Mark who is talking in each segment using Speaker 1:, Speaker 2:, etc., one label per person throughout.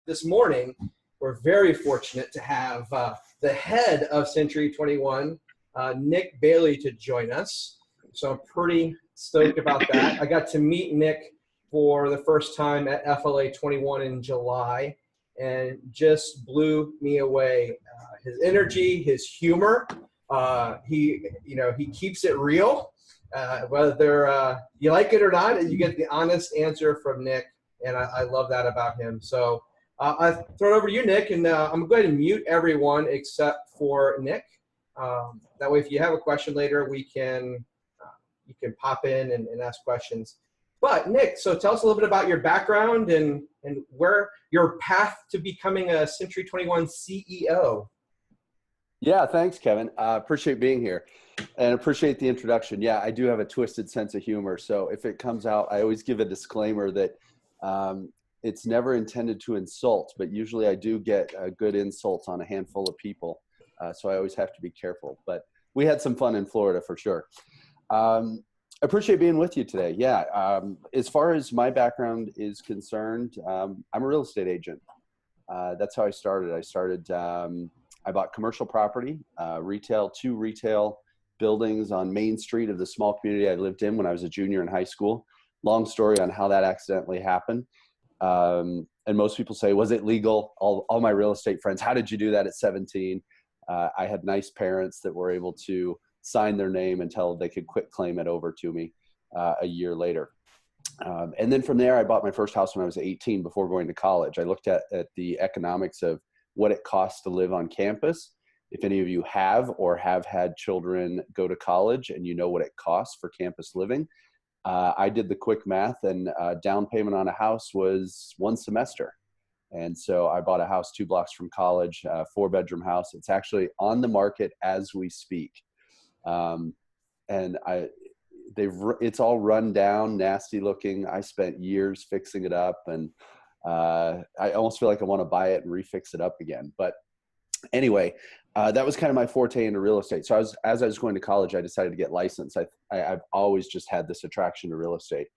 Speaker 1: this morning, we're very fortunate to have the head of Century 21, Nick Bailey, to join us. So I'm pretty stoked about that. I got to meet Nick for the first time at FLA 21 in July, and just blew me away. His energy, his humor, he keeps it real. Whether you like it or not, you get the honest answer from Nick, and I love that about him. So I throw it over to you, Nick, and I'm going to mute everyone except for Nick. That way, if you have a question later, you can pop in and ask questions. But Nick, so tell us a little bit about your background and where your path to becoming a Century 21 CEO.
Speaker 2: Yeah, thanks, Kevin. Appreciate being here and appreciate the introduction. Yeah, I do have a twisted sense of humor. So if it comes out, I always give a disclaimer that it's never intended to insult, but usually I do get a good insult on a handful of people. So I always have to be careful. But we had some fun in Florida for sure. I appreciate being with you today. Yeah, as far as my background is concerned, I'm a real estate agent. That's how I started. I bought commercial property, two retail buildings on Main Street of the small community I lived in when I was a junior in high school. Long story on how that accidentally happened. And most people say, was it legal? All my real estate friends, how did you do that at 17? I had nice parents that were able to sign their name until they could quit claim it over to me a year later. And then from there, I bought my first house when I was 18 before going to college. I looked at the economics of what it costs to live on campus. If any of you have or have had children go to college and you know what it costs for campus living, I did the quick math, and down payment on a house was one semester. And so I bought a house 2 blocks from college, 4-bedroom house. It's actually on the market as we speak. And it's all run down, nasty looking. I spent years fixing it up, and I almost feel like I want to buy it and refix it up again. But anyway, that was kind of my forte into real estate. So as I was going to college, I decided to get licensed. I've always just had this attraction to real estate.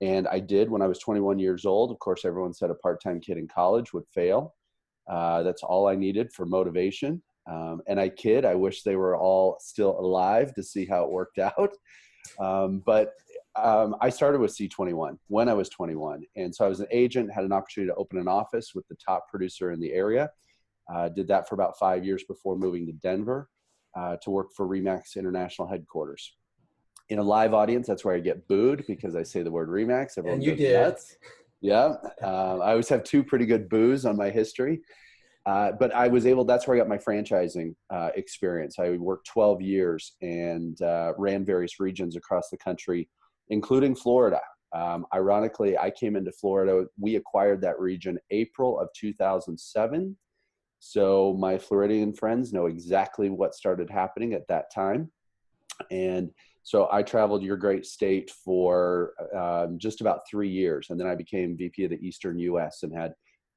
Speaker 2: And I did when I was 21 years old. Of course, everyone said a part-time kid in college would fail. That's all I needed for motivation. And I wish they were all still alive to see how it worked out. But I started with C21 when I was 21. And so I was an agent, had an opportunity to open an office with the top producer in the area. Did that for about 5 years before moving to Denver to work for RE/MAX International Headquarters. In a live audience, that's where I get booed because I say the word RE/MAX. Everyone goes nuts. Yeah. I always have 2 pretty good boos on my history. But that's where I got my franchising experience. I worked 12 years and ran various regions across the country, including Florida. Ironically, I came into Florida. We acquired that region April of 2007. So my Floridian friends know exactly what started happening at that time. And so I traveled your great state for just about 3 years. And then I became VP of the Eastern US and had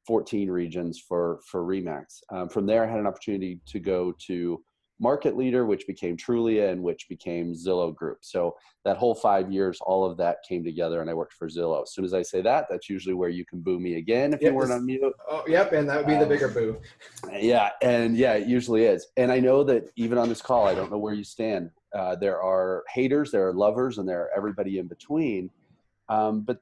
Speaker 2: 14 regions for RE/MAX. From there, I had an opportunity to go to Market Leader, which became Trulia, and which became Zillow Group. So that whole 5 years, all of that came together, and I worked for Zillow. As soon as I say that, that's usually where you can boo me again if you weren't on mute.
Speaker 1: Oh, yep, and that would be the bigger boo.
Speaker 2: Yeah, and yeah, it usually is. And I know that even on this call, I don't know where you stand. There are haters, there are lovers, and there are everybody in between. But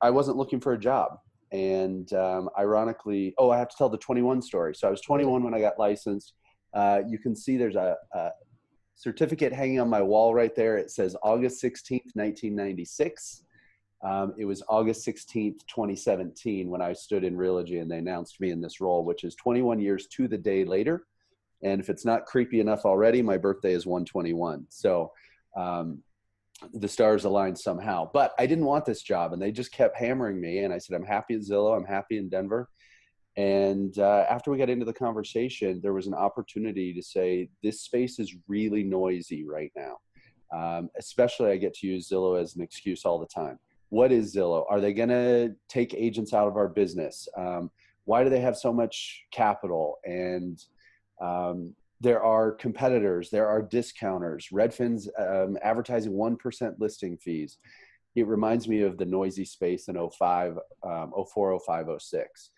Speaker 2: I wasn't looking for a job. And ironically, I have to tell the 21 story. So I was 21 when I got licensed. You can see there's a certificate hanging on my wall right there. It says August 16th, 1996. It was August 16th, 2017 when I stood in Realogy and they announced me in this role, which is 21 years to the day later. And if it's not creepy enough already, my birthday is 1/21. So the stars aligned somehow. But I didn't want this job, and they just kept hammering me. And I said, I'm happy at Zillow. I'm happy in Denver. And after we got into the conversation, there was an opportunity to say, this space is really noisy right now. Especially I get to use Zillow as an excuse all the time. What is Zillow? Are they going to take agents out of our business? Why do they have so much capital? And there are competitors, there are discounters, Redfin's advertising 1% listing fees. It reminds me of the noisy space in 04, 05, 06.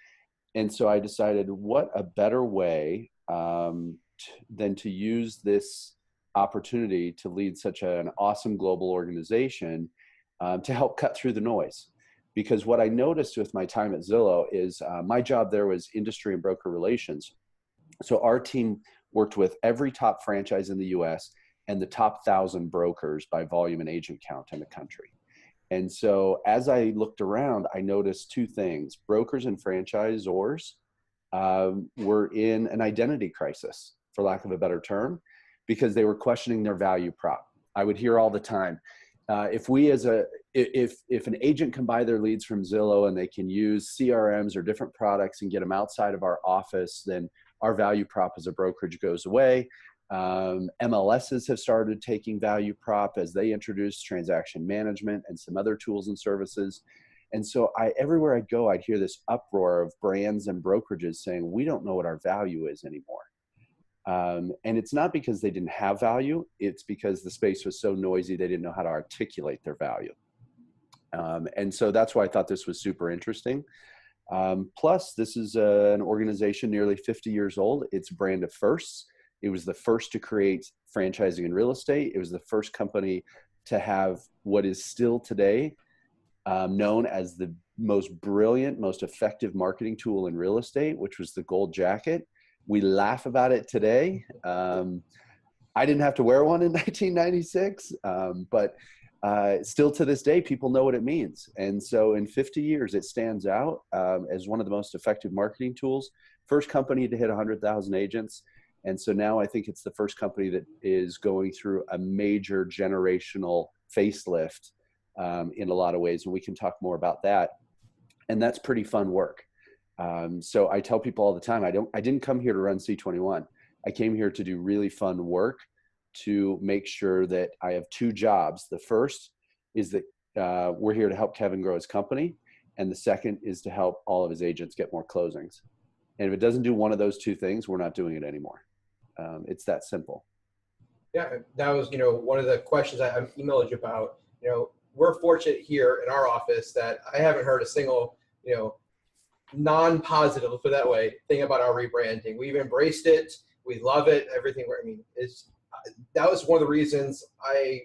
Speaker 2: And so I decided, what a better way than to use this opportunity to lead such an awesome global organization to help cut through the noise. Because what I noticed with my time at Zillow is my job there was industry and broker relations. So our team worked with every top franchise in the US and the top 1,000 brokers by volume and agent count in the country. And so as I looked around, I noticed two things. Brokers and franchisors were in an identity crisis, for lack of a better term, because they were questioning their value prop. I would hear all the time, if an agent can buy their leads from Zillow and they can use CRMs or different products and get them outside of our office, then our value prop as a brokerage goes away. MLSs have started taking value prop as they introduce transaction management and some other tools and services. And so everywhere I go, I'd hear this uproar of brands and brokerages saying, we don't know what our value is anymore. And it's not because they didn't have value. It's because the space was so noisy, they didn't know how to articulate their value. And so that's why I thought this was super interesting. Plus, this is an organization nearly 50 years old. It's a brand of firsts. It was the first to create franchising in real estate. It was the first company to have what is still today known as the most brilliant, most effective marketing tool in real estate, which was the gold jacket. We laugh about it today. I didn't have to wear one in 1996, but still to this day, people know what it means. And so in 50 years, it stands out as one of the most effective marketing tools. First company to hit 100,000 agents. And so now I think it's the first company that is going through a major generational facelift in a lot of ways. And we can talk more about that. And that's pretty fun work. So I tell people all the time, I didn't come here to run C21. I came here to do really fun work to make sure that I have two jobs. The first is that we're here to help Kevin grow his company. And the second is to help all of his agents get more closings. And if it doesn't do one of those two things, we're not doing it anymore. It's that simple.
Speaker 1: Yeah, that was, one of the questions I emailed you about. We're fortunate here in our office that I haven't heard a single, non-positive, let's put it that way, thing about our rebranding. We've embraced it. We love it. Everything. That was one of the reasons I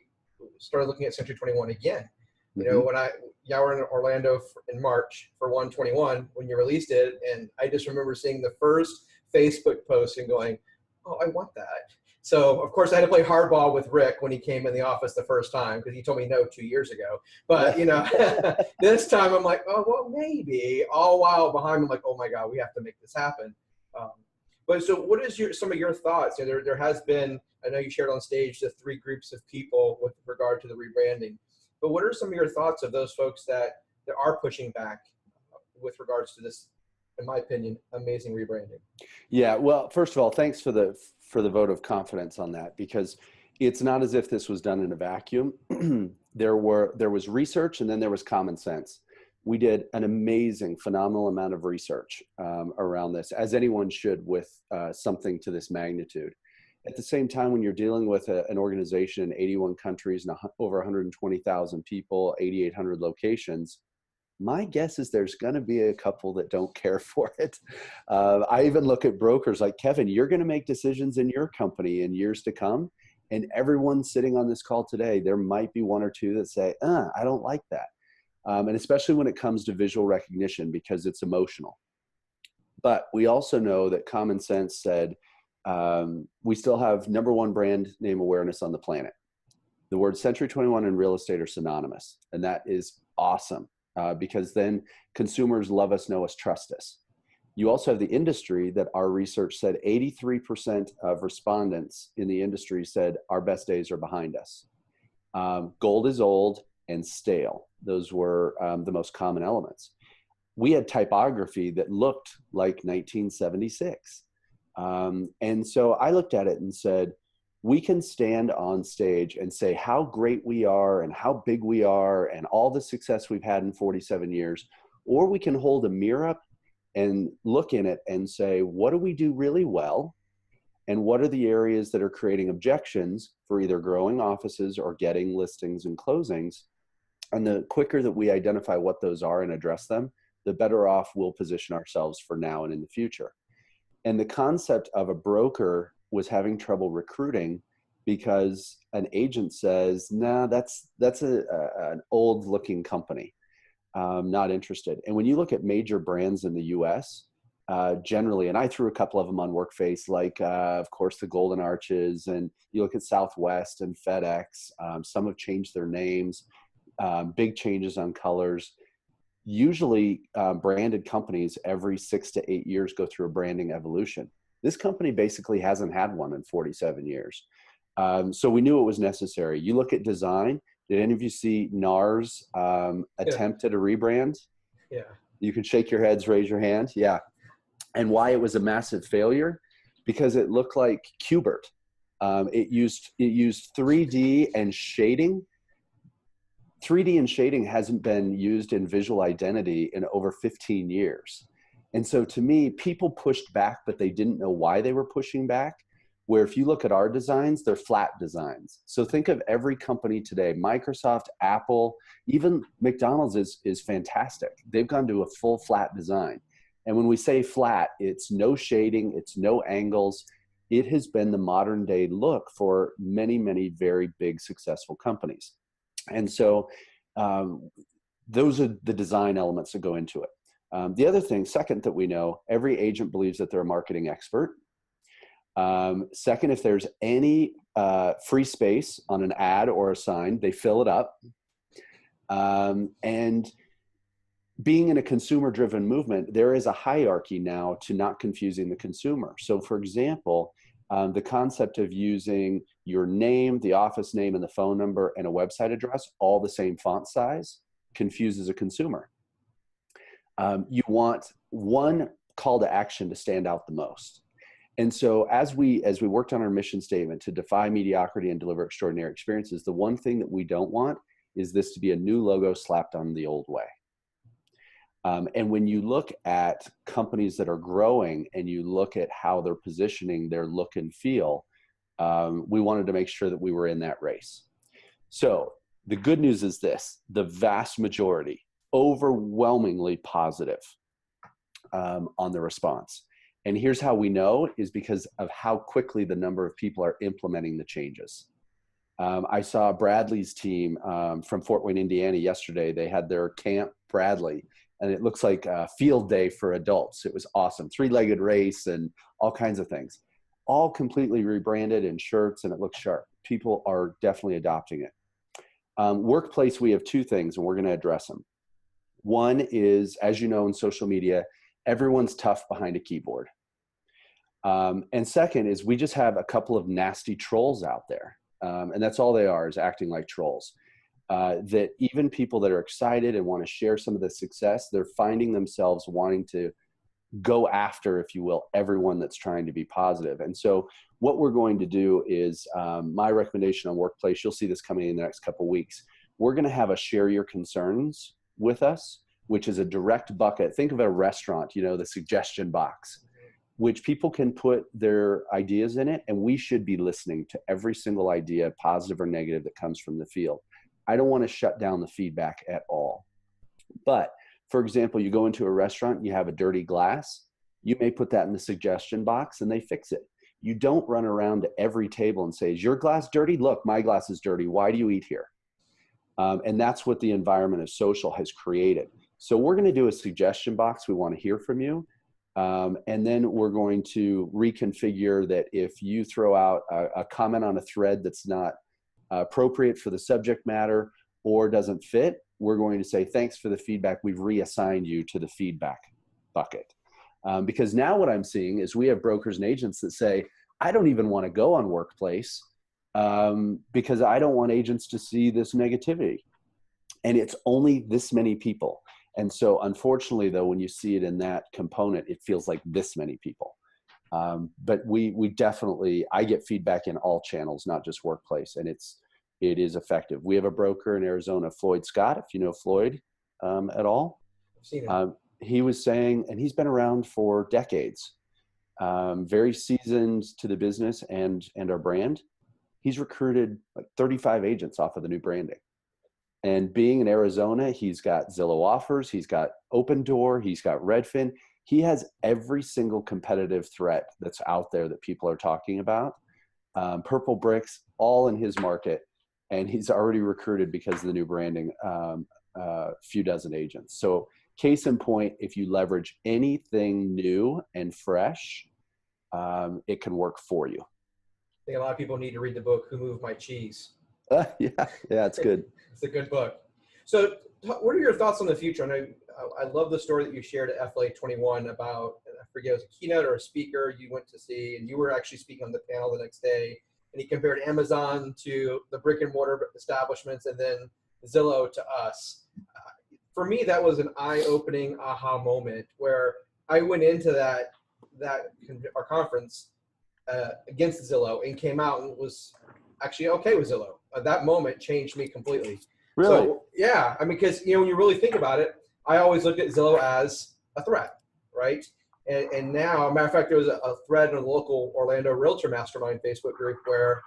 Speaker 1: started looking at Century 21 again.
Speaker 2: Mm-hmm.
Speaker 1: When y'all were in Orlando in March for 121 when you released it, and I just remember seeing the first Facebook post and going, "Oh, I want that." So of course I had to play hardball with Rick when he came in the office the first time because he told me no 2 years ago. But this time I'm like, oh well, maybe. All while behind I'm like, oh my God, we have to make this happen. But so what is some of your thoughts? There has been, I know you shared on stage the 3 groups of people with regard to the rebranding. But what are some of your thoughts of those folks that are pushing back with regards to this, in my opinion, amazing rebranding?
Speaker 2: Yeah, well, first of all, thanks for the vote of confidence on that, because it's not as if this was done in a vacuum. There was research and then there was common sense. We did an amazing, phenomenal amount of research around this, as anyone should with something to this magnitude. At the same time, when you're dealing with an organization in 81 countries and over 120,000 people, 8,800 locations, my guess is there's going to be a couple that don't care for it. I even look at brokers like, Kevin, you're going to make decisions in your company in years to come. And everyone sitting on this call today, there might be 1 or 2 that say, I don't like that. And especially when it comes to visual recognition, because it's emotional. But we also know that common sense said, we still have #1 brand name awareness on the planet. The words Century 21 and real estate are synonymous. And that is awesome. Because then consumers love us, know us, trust us. You also have the industry that our research said 83% of respondents in the industry said our best days are behind us. Gold is old and stale. Those were the most common elements. We had typography that looked like 1976. And so I looked at it and said, we can stand on stage and say how great we are and how big we are and all the success we've had in 47 years, or we can hold a mirror up and look in it and say, what do we do really well? And what are the areas that are creating objections for either growing offices or getting listings and closings? And the quicker that we identify what those are and address them, the better off we'll position ourselves for now and in the future. And the concept of a broker was having trouble recruiting because an agent says, nah, that's an old looking company. Not interested. And when you look at major brands in the US, generally, and I threw a couple of them on Workface, like, of course, the Golden Arches, and you look at Southwest and FedEx, some have changed their names, big changes on colors. Usually branded companies every 6 to 8 years go through a branding evolution. This company basically hasn't had one in 47 years. So we knew it was necessary. You look at design. Did any of you see NAR's attempt at a rebrand?
Speaker 1: Yeah.
Speaker 2: You can shake your heads, raise your hand. Yeah. And why it was a massive failure? Because it looked like Qbert. It used 3D and shading. 3D and shading hasn't been used in visual identity in over 15 years. And so to me, people pushed back, but they didn't know why they were pushing back. Where if you look at our designs, they're flat designs. So think of every company today, Microsoft, Apple, even McDonald's is fantastic. They've gone to a full flat design. And when we say flat, it's no shading, it's no angles. It has been the modern day look for many, many very big successful companies. And so those are the design elements that go into it. The other thing, second, that we know, every agent believes that they're a marketing expert. Second, if there's any free space on an ad or a sign, they fill it up. And being in a consumer-driven movement, there is a hierarchy now to not confusing the consumer. So for example, the concept of using your name, the office name, and the phone number and a website address, all the same font size, confuses a consumer. You want one call to action to stand out the most. And so as we worked on our mission statement to defy mediocrity and deliver extraordinary experiences, the one thing that we don't want is this to be a new logo slapped on the old way. And when you look at companies that are growing and you look at how they're positioning their look and feel, we wanted to make sure that we were in that race. So the good news is this: the vast majority, overwhelmingly positive on the response. And here's how we know, is because of how quickly the number of people are implementing the changes. I saw Bradley's team from Fort Wayne, Indiana yesterday. They had their Camp Bradley, and it looks like a field day for adults. It was awesome. 3-legged race and all kinds of things. All completely rebranded in shirts, and it looks sharp. People are definitely adopting it. Workplace, we have two things, and we're going to address them. One is, as you know, in social media, everyone's tough behind a keyboard. And second is, we just have a couple of nasty trolls out there. And that's all they are, is acting like trolls. That even people that are excited and want to share some of the success, they're finding themselves wanting to go after, if you will, everyone that's trying to be positive. And so what we're going to do is, my recommendation on Workplace, you'll see this coming in the next couple of weeks. We're going to have a share your concerns with us, which is a direct bucket. Think of a restaurant, you know, the suggestion box, which people can put their ideas in it, and we should be listening to every single idea, positive or negative, that comes from the field. I don't want to shut down the feedback at all. But for example, you go into a restaurant, you have a dirty glass, you may put that in the suggestion box and they fix it. You don't run around to every table and say, is your glass dirty? Look, my glass is dirty. Why do you eat here? And that's what the environment of social has created. So we're going to do a suggestion box. We want to hear from you. And then we're going to reconfigure that if you throw out a comment on a thread that's not appropriate for the subject matter or doesn't fit, we're going to say, thanks for the feedback. We've reassigned you to the feedback bucket. Because now what I'm seeing is we have brokers and agents that say, I don't even want to go on Workplace because I don't want agents to see this negativity. And it's only this many people. And so unfortunately, though, when you see it in that component, it feels like this many people. But we definitely, I get feedback in all channels, not just Workplace, and it is effective. We have a broker in Arizona, Floyd Scott, if you know Floyd at all.
Speaker 1: I've seen him.
Speaker 2: He was saying, and he's been around for decades, very seasoned to the business and our brand. He's recruited like 35 agents off of the new branding. And being in Arizona, he's got Zillow Offers, he's got Open Door, he's got Redfin. He has every single competitive threat that's out there that people are talking about. Purple Bricks, all in his market. And he's already recruited because of the new branding, few dozen agents. So case in point, if you leverage anything new and fresh, it can work for you.
Speaker 1: I think a lot of people need to read the book, Who Moved My Cheese?
Speaker 2: Yeah, it's good.
Speaker 1: It's a good book. So what are your thoughts on the future? I love the story that you shared at FLA 21 about, I forget, it was a keynote or a speaker you went to see, and you were actually speaking on the panel the next day, and he compared Amazon to the brick and mortar establishments and then Zillow to us. For me, that was an eye-opening aha moment where I went into our conference against Zillow and came out and was actually okay with Zillow. That moment changed me completely.
Speaker 2: Really?
Speaker 1: So, yeah, I mean, because when you really think about it, I always looked at Zillow as a threat, right? And now, matter of fact, there was a thread in a local Orlando Realtor Mastermind Facebook group where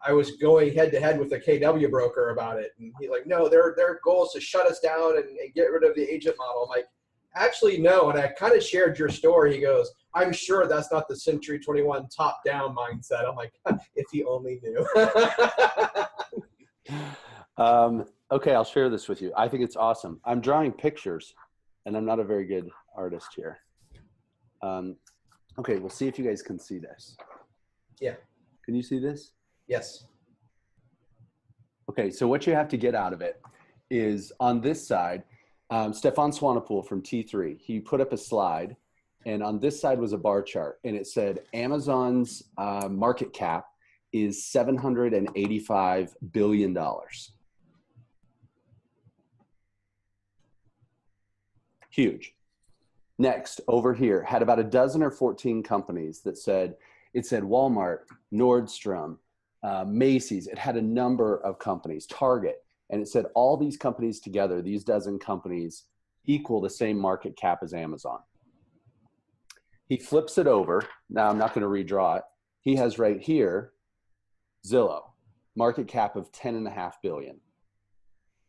Speaker 1: I was going head to head with a KW broker about it, and he's like, "No, their goal is to shut us down and get rid of the agent model." I'm like, "Actually, no." And I kind of shared your story. He goes, "I'm sure that's not the Century 21 top-down mindset." I'm like, "If he only knew."
Speaker 2: Okay, I'll share this with you. I think it's awesome. I'm drawing pictures, and I'm not a very good artist here. Okay, we'll see if you guys can see this.
Speaker 1: Yeah.
Speaker 2: Can you see this?
Speaker 1: Yes.
Speaker 2: Okay, so what you have to get out of it is on this side, Stefan Swanepoel from T3, he put up a slide, and on this side was a bar chart, and it said Amazon's market cap is $785 billion. Huge. Next, over here, had about a dozen or 14 companies that said, it said Walmart, Nordstrom, Macy's. It had a number of companies, Target, and it said all these companies together, these dozen companies, equal the same market cap as Amazon. He flips it over. Now, I'm not going to redraw it. He has right here, Zillow, market cap of $10.5 billion.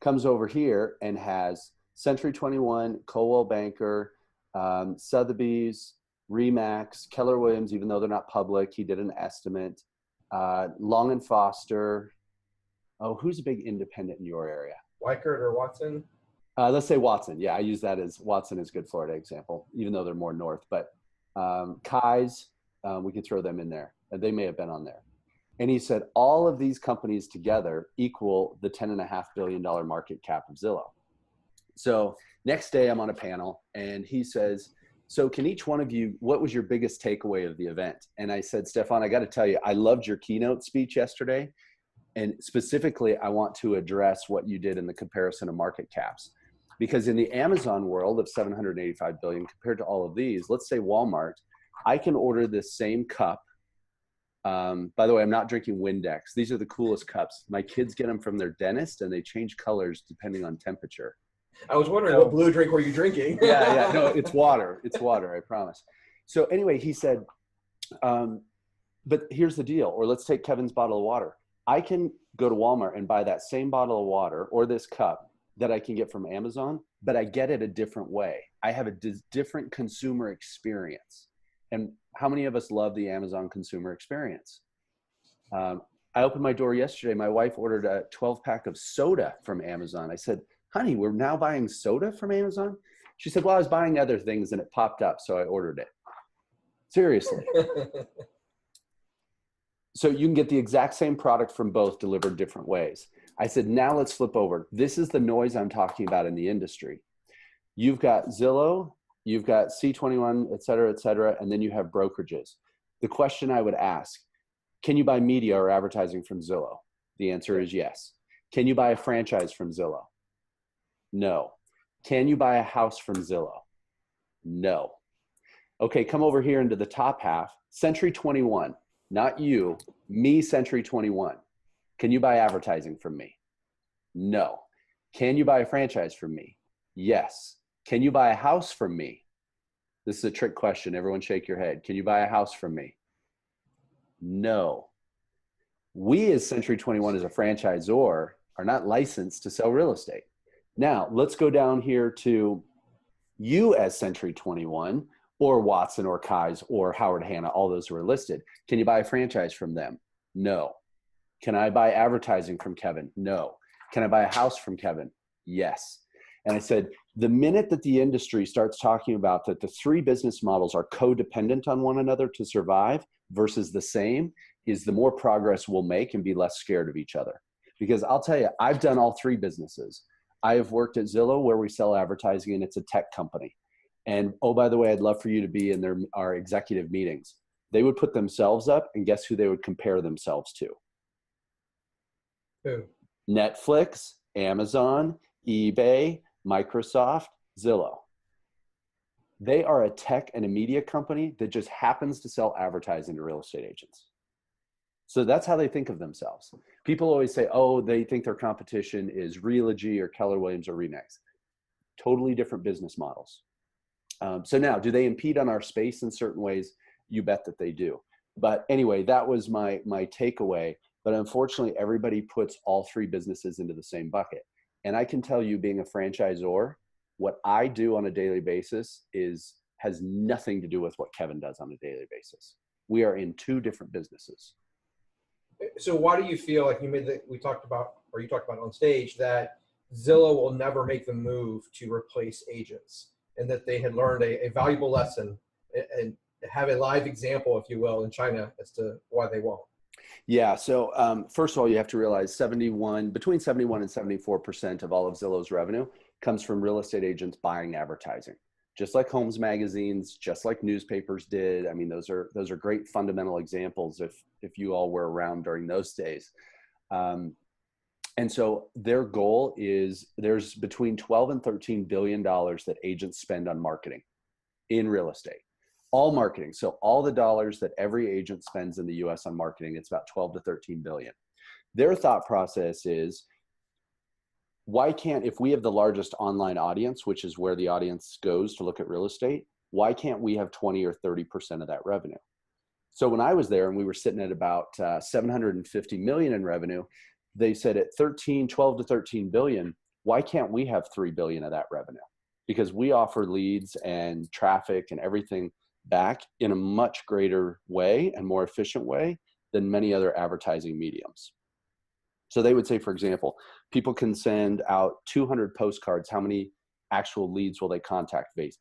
Speaker 2: Comes over here and has Century 21, Coldwell Banker, Sotheby's, Remax, Keller Williams, even though they're not public, he did an estimate. Long and Foster. Oh, who's a big independent in your area?
Speaker 1: Weichert or Watson?
Speaker 2: Let's say Watson. Yeah, I use that as Watson is a good Florida example, even though they're more north. But Kai's, we could throw them in there. They may have been on there. And he said all of these companies together equal the $10.5 billion market cap of Zillow. So next day I'm on a panel and he says, so can each one of you, what was your biggest takeaway of the event? And I said, Stefan, I got to tell you, I loved your keynote speech yesterday. And specifically, I want to address what you did in the comparison of market caps. Because in the Amazon world of 785 billion compared to all of these, let's say Walmart, I can order this same cup. By the way, I'm not drinking Windex. These are the coolest cups. My kids get them from their dentist and they change colors depending on temperature.
Speaker 1: I was wondering what blue drink were you drinking?
Speaker 2: Yeah. No, it's water. It's water, I promise. So anyway, he said, but here's the deal. Or let's take Kevin's bottle of water. I can go to Walmart and buy that same bottle of water or this cup that I can get from Amazon, but I get it a different way. I have a different consumer experience. And how many of us love the Amazon consumer experience? I opened my door yesterday. My wife ordered a 12-pack of soda from Amazon. I said, honey, we're now buying soda from Amazon? She said, well, I was buying other things and it popped up, so I ordered it. Seriously. So you can get the exact same product from both delivered different ways. I said, now let's flip over. This is the noise I'm talking about in the industry. You've got Zillow, you've got C21, et cetera, and then you have brokerages. The question I would ask, can you buy media or advertising from Zillow? The answer is yes. Can you buy a franchise from Zillow? No. Can you buy a house from Zillow? No. Okay, come over here into the top half. Century 21, not you, me, Century 21. Can you buy advertising from me? No. Can you buy a franchise from me? Yes. Can you buy a house from me? This is a trick question. Everyone shake your head. Can you buy a house from me? No. We as Century 21 as a franchisor are not licensed to sell real estate. Now, let's go down here to you as Century 21 or Watson or Kai's or Howard Hanna, all those who are listed. Can you buy a franchise from them? No. Can I buy advertising from Kevin? No. Can I buy a house from Kevin? Yes. And I said, the minute that the industry starts talking about that the three business models are codependent on one another to survive versus the same, is the more progress we'll make and be less scared of each other. Because I'll tell you, I've done all three businesses. I have worked at Zillow where we sell advertising and it's a tech company. And oh, by the way, I'd love for you to be in our executive meetings. They would put themselves up and guess who they would compare themselves to?
Speaker 1: Who?
Speaker 2: Netflix, Amazon, eBay, Microsoft, Zillow. They are a tech and a media company that just happens to sell advertising to real estate agents. So that's how they think of themselves. People always say, oh, they think their competition is Realogy or Keller Williams or RE/MAX. Totally different business models. So now, do they impede on our space in certain ways? You bet that they do. But anyway, that was my takeaway. But unfortunately, everybody puts all three businesses into the same bucket. And I can tell you, being a franchisor, what I do on a daily basis has nothing to do with what Kevin does on a daily basis. We are in two different businesses.
Speaker 1: So why do you feel like you talked about on stage that Zillow will never make the move to replace agents, and that they had learned a valuable lesson and have a live example, if you will, in China as to why they won't?
Speaker 2: Yeah. So first of all, you have to realize between 71 and 74% of all of Zillow's revenue comes from real estate agents buying advertising, just like Homes magazines, just like newspapers did. I mean, those are great fundamental examples if you all were around during those days. And so their goal is there's between 12 and $13 billion that agents spend on marketing in real estate. All marketing. So all the dollars that every agent spends in the US on marketing, it's about 12 to 13 billion. Their thought process is, why can't, if we have the largest online audience, which is where the audience goes to look at real estate, why can't we have 20 or 30% of that revenue? So when I was there and we were sitting at about 750 million in revenue, they said at 12 to 13 billion, why can't we have 3 billion of that revenue? Because we offer leads and traffic and everything back in a much greater way and more efficient way than many other advertising mediums. So they would say, for example, people can send out 200 postcards. How many actual leads will they contact based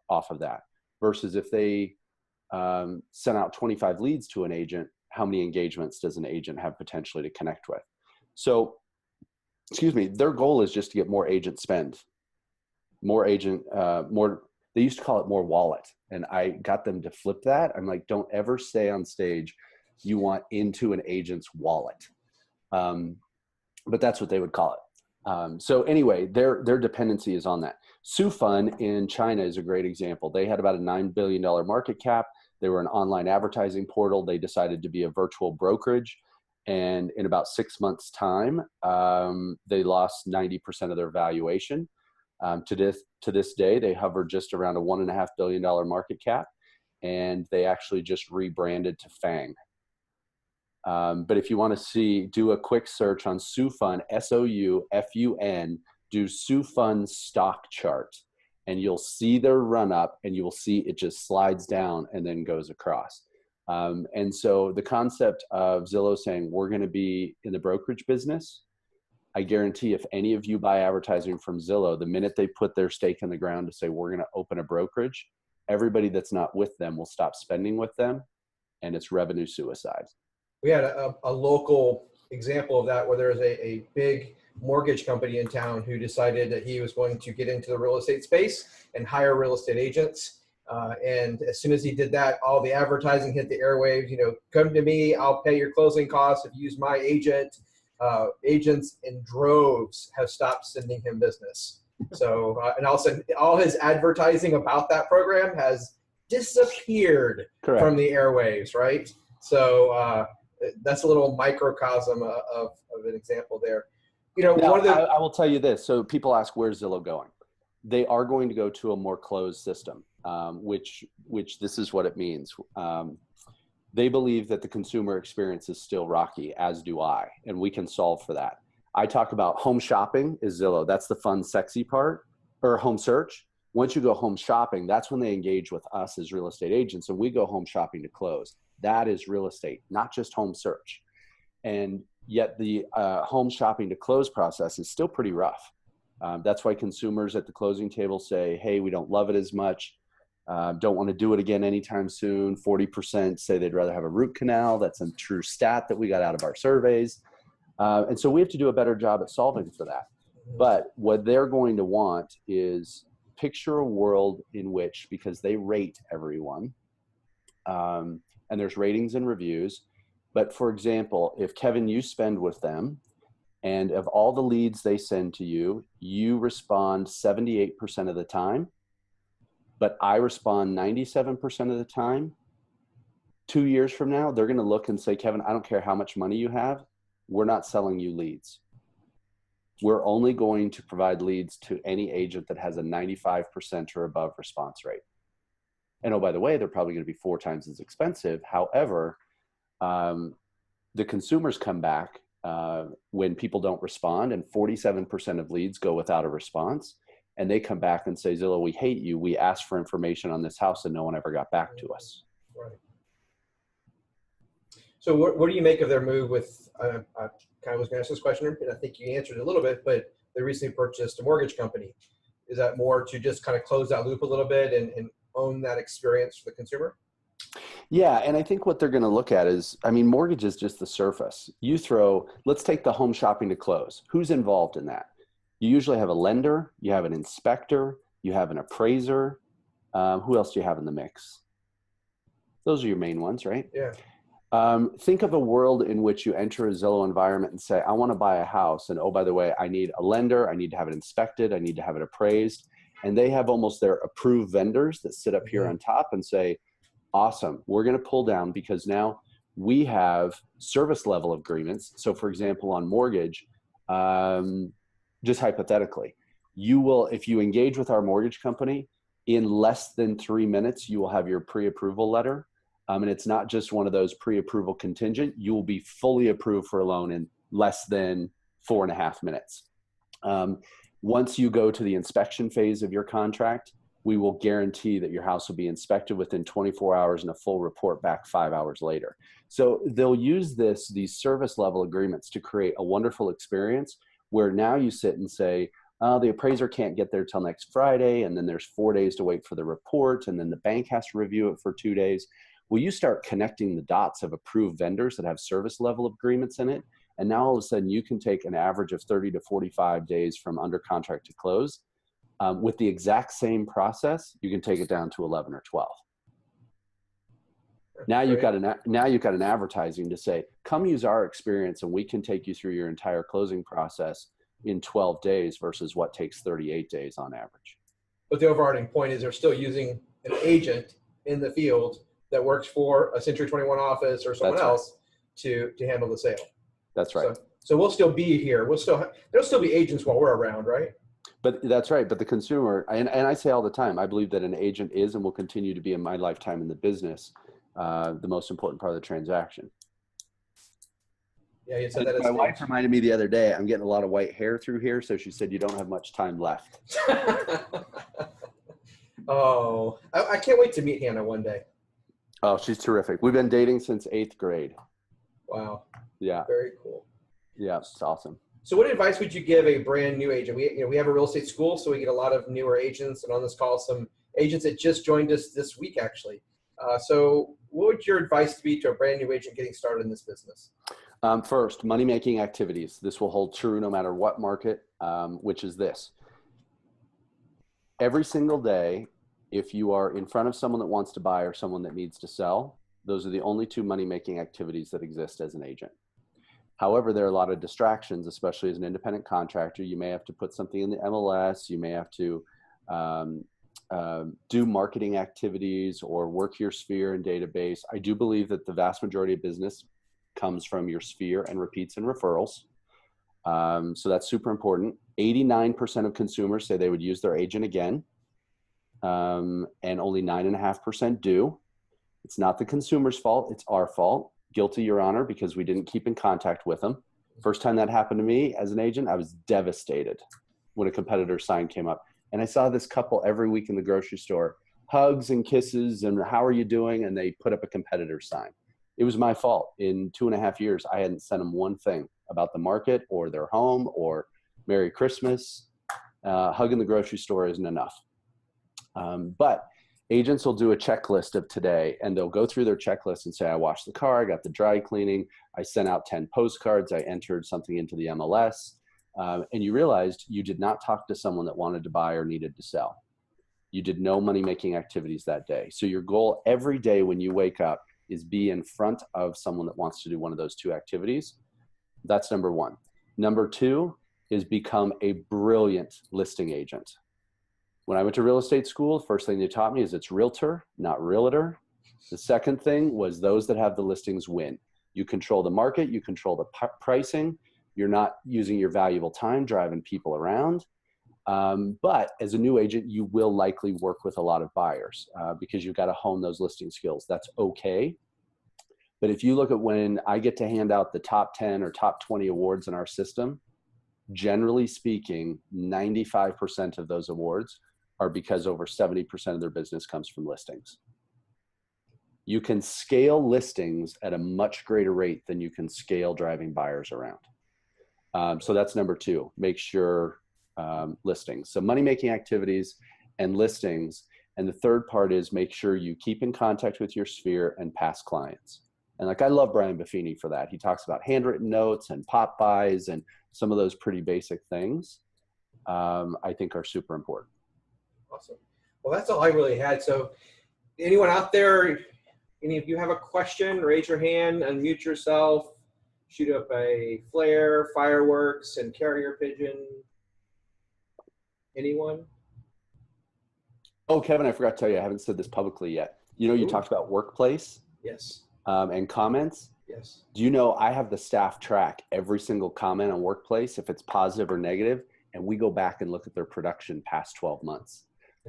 Speaker 2: off of that? Versus if they sent out 25 leads to an agent, how many engagements does an agent have potentially to connect with? So, their goal is just to get more agent spend, they used to call it more wallet. And I got them to flip that. I'm like, don't ever say on stage, you want into an agent's wallet. But that's what they would call it. So anyway, their dependency is on that. Sufun in China is a great example. They had about a $9 billion market cap. They were an online advertising portal. They decided to be a virtual brokerage. And in about 6 months' time, they lost 90% of their valuation. To this day, they hover just around a $1.5 billion market cap, and they actually just rebranded to Fang. But if you want to do a quick search on Sufun, SOUFUN, do Sufun stock chart, and you'll see their run up, and you will see it just slides down and then goes across. And so the concept of Zillow saying we're going to be in the brokerage business, I guarantee if any of you buy advertising from Zillow, the minute they put their stake in the ground to say we're going to open a brokerage, everybody that's not with them will stop spending with them, and it's revenue suicide.
Speaker 1: We had a local example of that where there was a big mortgage company in town who decided that he was going to get into the real estate space and hire real estate agents. And as soon as he did that, all the advertising hit the airwaves. Come to me, I'll pay your closing costs if you use my agent. Agents in droves have stopped sending him business. So, and all of a sudden, all his advertising about that program has disappeared from the airwaves, right? So that's a little microcosm of an example there. Now,
Speaker 2: I will tell you this. So people ask, where's Zillow going? They are going to go to a more closed system, which this is what it means. They believe that the consumer experience is still rocky, as do I, and we can solve for that. I talk about home shopping is Zillow. That's the fun, sexy part, or home search. Once you go home shopping, that's when they engage with us as real estate agents, and we go home shopping to close. That is real estate, not just home search. And yet the home shopping to close process is still pretty rough. That's why consumers at the closing table say, hey, we don't love it as much. Don't want to do it again anytime soon. 40% say they'd rather have a root canal. That's a true stat that we got out of our surveys. And so we have to do a better job at solving for that. But what they're going to want is picture a world in which, because they rate everyone, and there's ratings and reviews. But for example, if Kevin, you spend with them, and of all the leads they send to you, you respond 78% of the time, but I respond 97% of the time, 2 years from now, they're going to look and say, Kevin, I don't care how much money you have. We're not selling you leads. We're only going to provide leads to any agent that has a 95% or above response rate. And oh, by the way, they're probably going to be 4 times as expensive. However, the consumers come back when people don't respond, and 47% of leads go without a response. And they come back and say, Zillow, we hate you. We asked for information on this house and no one ever got back to us.
Speaker 1: Right. So what do you make of their move with, I kind of was going to ask this question, and I think you answered it a little bit, but they recently purchased a mortgage company. Is that more to just kind of close that loop a little bit and own that experience for the consumer?
Speaker 2: Yeah, and I think what they're going to look at is, I mean, mortgage is just the surface. Let's take the home shopping to close. Who's involved in that? You usually have a lender, you have an inspector, you have an appraiser. Who else do you have in the mix? Those are your main ones, right?
Speaker 1: Yeah.
Speaker 2: Think of a world in which you enter a Zillow environment and say, I want to buy a house. And oh, by the way, I need a lender. I need to have it inspected. I need to have it appraised. And they have almost their approved vendors that sit up here on top and say, awesome, we're going to pull down because now we have service level agreements. So for example, on mortgage, just hypothetically, if you engage with our mortgage company, in less than 3 minutes, you will have your pre-approval letter. And it's not just one of those pre-approval contingent. You will be fully approved for a loan in less than 4.5 minutes. Once you go to the inspection phase of your contract, we will guarantee that your house will be inspected within 24 hours and a full report back 5 hours later. So they'll use these service level agreements to create a wonderful experience where now you sit and say, the appraiser can't get there till next Friday, and then there's 4 days to wait for the report, and then the bank has to review it for 2 days. Well, you start connecting the dots of approved vendors that have service level agreements in it, and now all of a sudden you can take an average of 30 to 45 days from under contract to close. With the exact same process, you can take it down to 11 or 12. Now you've got an advertising to say, come use our experience and we can take you through your entire closing process in 12 days versus what takes 38 days on average.
Speaker 1: But the overarching point is they're still using an agent in the field that works for a Century 21 office or someone else to handle the sale.
Speaker 2: That's right.
Speaker 1: So we'll still be here. There'll still be agents while we're around, right?
Speaker 2: But that's right. But the consumer, and I say all the time, I believe that an agent is and will continue to be in my lifetime in the business, the most important part of the transaction.
Speaker 1: Yeah, you said that.
Speaker 2: My wife reminded me the other day, I'm getting a lot of white hair through here. So she said, you don't have much time left.
Speaker 1: Oh, I can't wait to meet Hannah one day.
Speaker 2: Oh, she's terrific. We've been dating since 8th grade.
Speaker 1: Wow.
Speaker 2: Yeah.
Speaker 1: Very cool.
Speaker 2: Yeah, it's awesome.
Speaker 1: So what advice would you give a brand new agent? We have a real estate school, so we get a lot of newer agents, and on this call, some agents that just joined us this week, actually. So what would your advice be to a brand new agent getting started in this business?
Speaker 2: First, money-making activities. This will hold true no matter what market, which is this. Every single day, if you are in front of someone that wants to buy or someone that needs to sell, those are the only 2 money-making activities that exist as an agent. However, there are a lot of distractions, especially as an independent contractor. You may have to put something in the MLS. You may have to do marketing activities or work your sphere and database. I do believe that the vast majority of business comes from your sphere and repeats and referrals. So that's super important. 89% of consumers say they would use their agent again, and only 9.5% do. It's not the consumer's fault. It's our fault. Guilty, Your Honor, because we didn't keep in contact with them. First time that happened to me as an agent, I was devastated when a competitor's sign came up. And I saw this couple every week in the grocery store, hugs and kisses and how are you doing? And they put up a competitor's sign. It was my fault. In 2.5 years, I hadn't sent them one thing about the market or their home or Merry Christmas. Hug in the grocery store isn't enough. But agents will do a checklist of today, and they'll go through their checklist and say, I washed the car, I got the dry cleaning, I sent out 10 postcards, I entered something into the MLS. And you realized you did not talk to someone that wanted to buy or needed to sell. You did no money-making activities that day. So your goal every day when you wake up is be in front of someone that wants to do one of those two activities. That's number one. Number two is become a brilliant listing agent. When I went to real estate school, the first thing they taught me is it's realtor, not realtor. The second thing was those that have the listings win. You control the market, you control the pricing. You're not using your valuable time driving people around. But as a new agent, you will likely work with a lot of buyers because you've got to hone those listing skills. That's okay. But if you look at when I get to hand out the top 10 or top 20 awards in our system, generally speaking, 95% of those awards are because over 70% of their business comes from listings. You can scale listings at a much greater rate than you can scale driving buyers around. So that's number two, make sure listings. So money-making activities and listings. And the third part is make sure you keep in contact with your sphere and past clients. And like, I love Brian Buffini for that. He talks about handwritten notes and pop buys and some of those pretty basic things I think are super important.
Speaker 1: Awesome. Well, that's all I really had. So anyone out there, any of you have a question, raise your hand, unmute yourself, shoot up a flare, fireworks, and carrier pigeon. Anyone?
Speaker 2: Oh, Kevin, I forgot to tell you, I haven't said this publicly yet. You know, you talked about workplace.
Speaker 1: Yes.
Speaker 2: And comments.
Speaker 1: Yes.
Speaker 2: Do you know I have the staff track every single comment on workplace, if it's positive or negative, and we go back and look at their production past 12 months.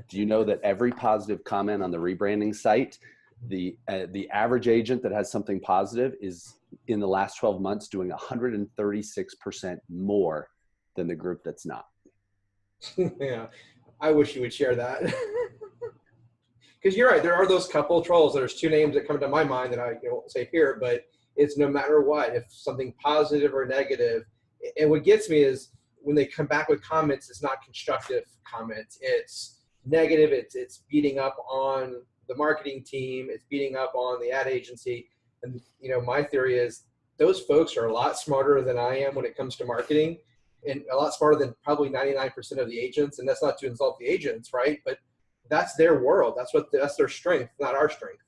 Speaker 2: Do you know that every positive comment on the rebranding site, the average agent that has something positive is in the last 12 months doing 136% more than the group that's not?
Speaker 1: Yeah, I wish you would share that. Because you're right, there are those couple trolls. There's two names that come to my mind that I won't say here, but it's no matter what, if something positive or negative. And what gets me is when they come back with comments, it's not constructive comments. It's negative. It's beating up on the marketing team. It's beating up on the ad agency. And my theory is those folks are a lot smarter than I am when it comes to marketing, and a lot smarter than probably 99% of the agents. And that's not to insult the agents, right? But that's their world. That's their strength, not our strength.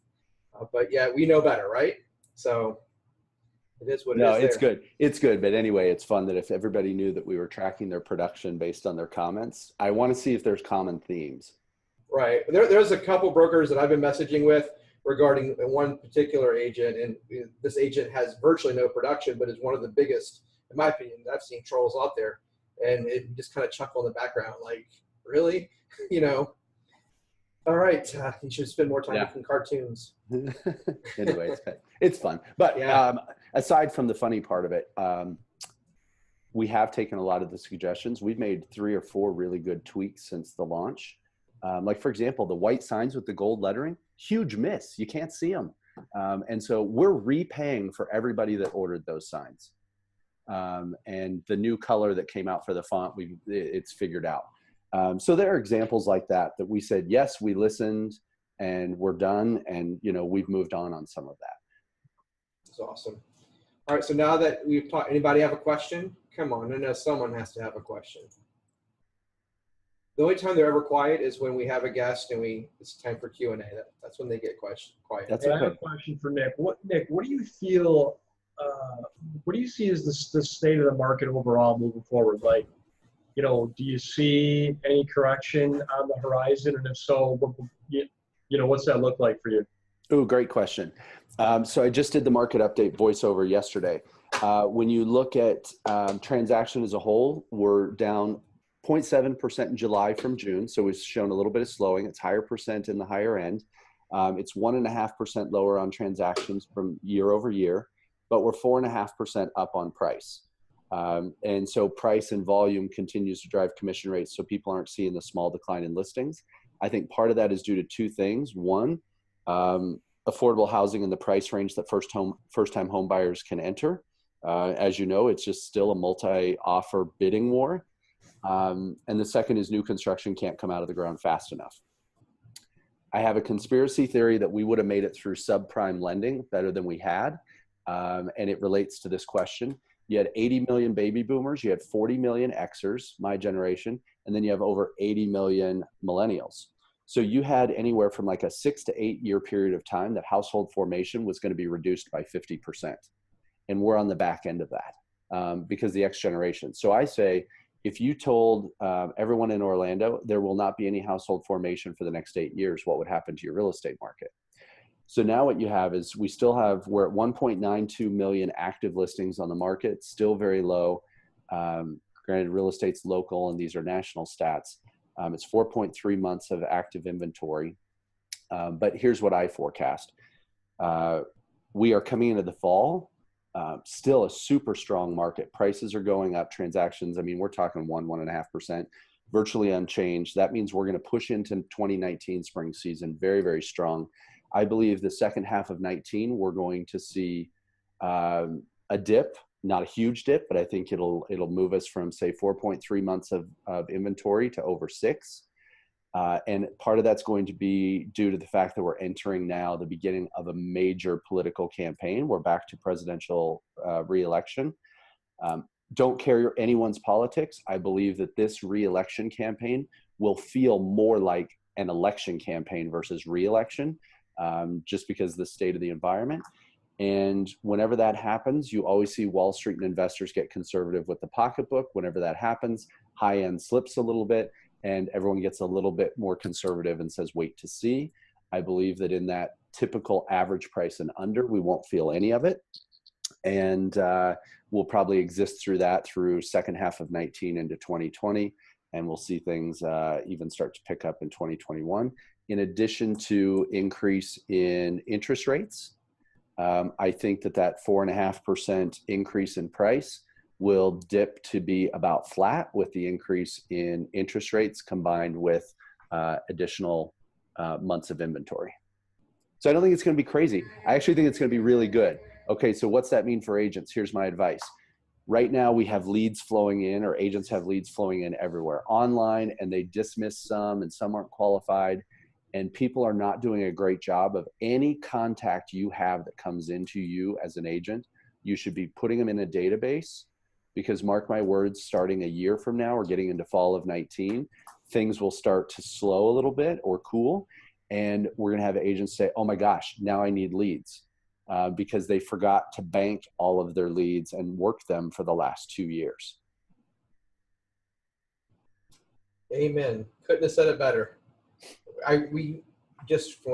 Speaker 1: But yeah, we know better, right? So it is what it is.
Speaker 2: No, it's good. It's good. But anyway, it's fun that if everybody knew that we were tracking their production based on their comments, I want to see if there's common themes. Right.
Speaker 1: There's a couple brokers that I've been messaging with regarding one particular agent, and this agent has virtually no production, but is one of the biggest, in my opinion, that I've seen trolls out there. And it just kind of chuckle in the background, like, really? All right, you should spend more time making cartoons.
Speaker 2: Anyway, it's fun. But aside from the funny part of it, we have taken a lot of the suggestions. We've made 3 or 4 really good tweaks since the launch. Like, for example, the white signs with the gold lettering, huge miss. You can't see them. And so we're repaying for everybody that ordered those signs. And the new color that came out for the font, it's figured out. So there are examples like that we said, yes, we listened and we're done. And, we've moved on some of that.
Speaker 1: That's awesome. All right. So now that we've talked, anybody have a question? Come on. I know someone has to have a question. The only time they're ever quiet is when we have a guest and it's time for Q&A. That's when they get quiet.
Speaker 3: That's okay. I have a question for Nick. Nick, what do you feel, what do you see as the state of the market overall moving forward? Like, do you see any correction on the horizon? And if so, what's that look like for you?
Speaker 2: Oh, great question. So I just did the market update voiceover yesterday. When you look at transaction as a whole, we're down 0.7% in July from June. So it's shown a little bit of slowing. It's higher percent in the higher end. It's 1.5% lower on transactions from year over year, but we're 4.5% up on price. And so price and volume continues to drive commission rates, so people aren't seeing the small decline in listings. I think part of that is due to two things. One, affordable housing in the price range that first-time home buyers can enter. As you know, it's just still a multi-offer bidding war. And the second is new construction can't come out of the ground fast enough. I have a conspiracy theory that we would have made it through subprime lending better than we had. And it relates to this question. You had 80 million baby boomers, you had 40 million Xers, my generation, and then you have over 80 million millennials. So you had anywhere from like a 6 to 8 year period of time that household formation was going to be reduced by 50%. And we're on the back end of that because the X generation. So I say, if you told everyone in Orlando there will not be any household formation for the next 8 years, what would happen to your real estate market? So now what you have is we're at 1.92 million active listings on the market, still very low. Granted, real estate's local and these are national stats. It's 4.3 months of active inventory. But here's what I forecast. We are coming into the fall, still a super strong market. Prices are going up, transactions, I mean, we're talking 1.5%, virtually unchanged. That means we're going to push into 2019 spring season very, very strong. I believe the second half of 19, we're going to see a dip, not a huge dip, but I think it'll move us from say 4.3 months of inventory to over 6. And part of that's going to be due to the fact that we're entering now the beginning of a major political campaign. We're back to presidential re-election. Don't care anyone's politics. I believe that this re-election campaign will feel more like an election campaign versus re-election. Just because of the state of the environment. And whenever that happens, you always see Wall Street and investors get conservative with the pocketbook. Whenever that happens, high end slips a little bit and everyone gets a little bit more conservative and says, wait to see. I believe that in that typical average price and under, we won't feel any of it. And we'll probably exist through that through second half of 19 into 2020. And we'll see things even start to pick up in 2021. In addition to increase in interest rates, I think that 4.5% increase in price will dip to be about flat with the increase in interest rates combined with additional months of inventory. So I don't think it's going to be crazy. I actually think it's going to be really good. Okay, so what's that mean for agents? Here's my advice. Right now we have leads flowing in, or agents have leads flowing in everywhere online, and they dismiss some and some aren't qualified. And people are not doing a great job of any contact you have that comes into you as an agent. You should be putting them in a database because mark my words, starting a year from now or getting into fall of 19, things will start to slow a little bit or cool. And we're going to have agents say, oh my gosh, now I need leads because they forgot to bank all of their leads and work them for the last 2 years.
Speaker 1: Amen. Couldn't have said it better. When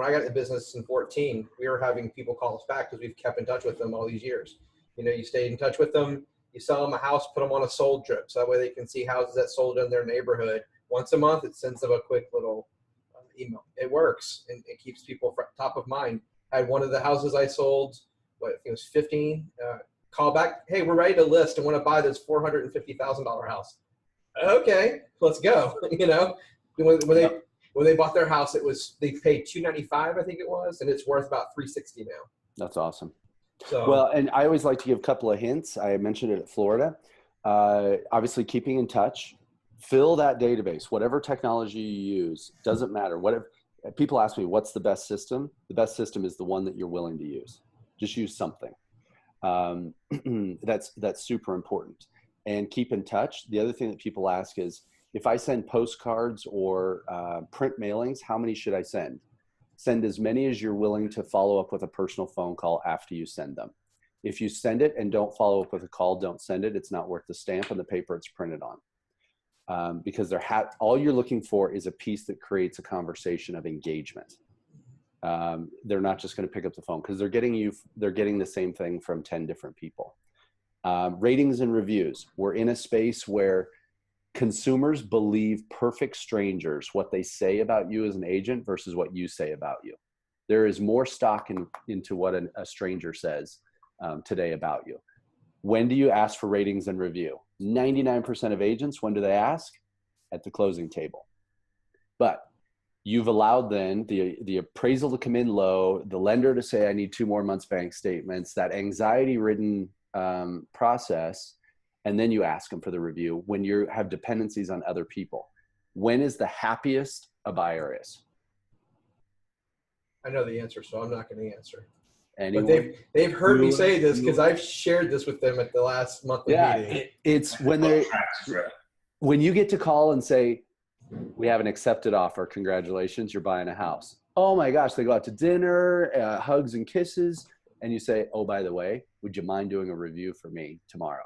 Speaker 1: I got into business in 14, we were having people call us back because we've kept in touch with them all these years. You know, you stayed in touch with them, you sell them a house, put them on a sold trip. So that way they can see houses that sold in their neighborhood. Once a month, it sends them a quick little email. It works and it keeps people top of mind. I had one of the houses I sold, I think it was 15, call back, hey, we're ready to list and want to buy this $450,000 house. Okay, let's go. You know, when they bought their house, they paid $295, I think it was, and it's worth about $360 now.
Speaker 2: That's awesome.
Speaker 1: So,
Speaker 2: well, and I always like to give a couple of hints. I mentioned it at Florida. Obviously, keeping in touch, fill that database. Whatever technology you use, doesn't matter. Whatever people ask me, what's the best system? The best system is the one that you're willing to use. Just use something. That's super important. And keep in touch. The other thing that people ask is, if I send postcards or print mailings, how many should I send? Send as many as you're willing to follow up with a personal phone call after you send them. If you send it and don't follow up with a call, don't send it. It's not worth the stamp and the paper it's printed on. Because all you're looking for is a piece that creates a conversation of engagement. They're not just going to pick up the phone because they're getting the same thing from 10 different people. Ratings and reviews. We're in a space where consumers believe perfect strangers what they say about you as an agent versus what you say about you. There is more stock into what a stranger says today about you. When do you ask for ratings and review? 99% of agents, when do they ask? At the closing table. But you've allowed then the appraisal to come in low, the lender to say, I need 2 more months bank statements, that anxiety-ridden process, and then you ask them for the review when you have dependencies on other people. When is the happiest a buyer is?
Speaker 1: I know the answer, so I'm not going to answer.
Speaker 2: Anyone?
Speaker 1: But they've heard me say this because I've shared this with them at the last monthly meeting.
Speaker 2: It's when you get to call and say, we have an accepted offer, congratulations, you're buying a house. Oh my gosh, they go out to dinner, hugs and kisses, and you say, oh, by the way, would you mind doing a review for me tomorrow?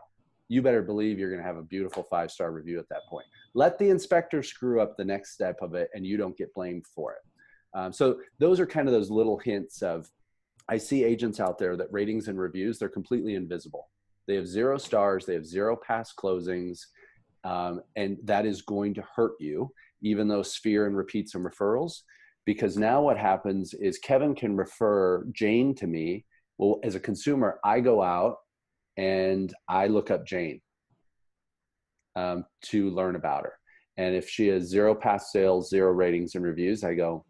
Speaker 2: You better believe you're going to have a beautiful 5-star review at that point. Let the inspector screw up the next step of it, and you don't get blamed for it. So those are kind of those little hints of, I see agents out there that ratings and reviews, they're completely invisible. They have 0 stars, they have 0 past closings, and that is going to hurt you, even though Sphere and repeat some referrals, because now what happens is Kevin can refer Jane to me. Well, as a consumer, I go out and I look up Jane to learn about her. And if she has 0 past sales, 0 ratings and reviews, I go,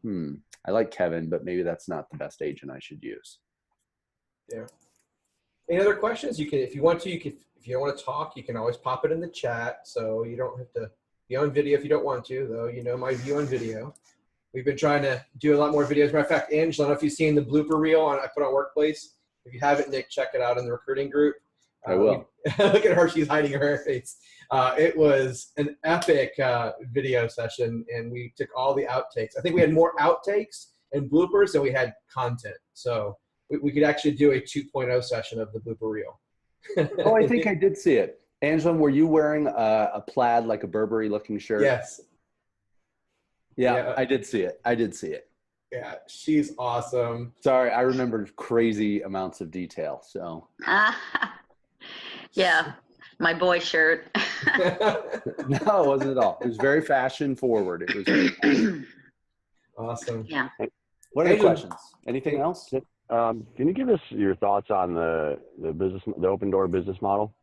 Speaker 2: I like Kevin, but maybe that's not the best agent I should use.
Speaker 1: Yeah. Any other questions? You can, if you want to, if you don't want to talk, you can always pop it in the chat. So you don't have to be on video if you don't want to, though. You know my view on video. We've been trying to do a lot more videos. Matter of fact, Angela, I don't know if you've seen the blooper reel I put on Workplace. If you haven't, Nick, check it out in the recruiting group.
Speaker 2: I will.
Speaker 1: Look at her. She's hiding her face. It was an epic video session, and we took all the outtakes. I think we had more outtakes and bloopers than we had content. So we could actually do a 2.0 session of the blooper reel.
Speaker 2: Oh, I think I did see it. Angela, were you wearing a plaid, like a Burberry-looking shirt?
Speaker 1: Yes.
Speaker 2: Yeah, I did see it. I did see it.
Speaker 1: Yeah, she's awesome.
Speaker 2: Sorry, I remembered crazy amounts of detail. So.
Speaker 4: Yeah, my boy shirt.
Speaker 2: No, it wasn't at all. It was very fashion forward. It was
Speaker 1: awesome.
Speaker 4: Yeah.
Speaker 2: What are the questions? Anything else?
Speaker 5: Can you give us your thoughts on the open door business model?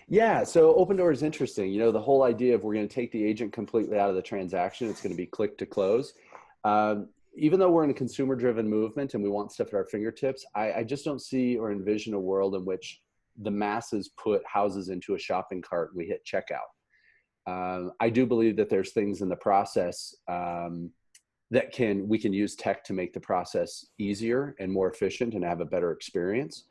Speaker 2: Yeah, so open door is interesting. You know, the whole idea of we're going to take the agent completely out of the transaction. It's going to be click to close. Even though we're in a consumer-driven movement and we want stuff at our fingertips, I just don't see or envision a world in which the masses put houses into a shopping cart and we hit checkout. I do believe that there's things in the process that we can use tech to make the process easier and more efficient and have a better experience.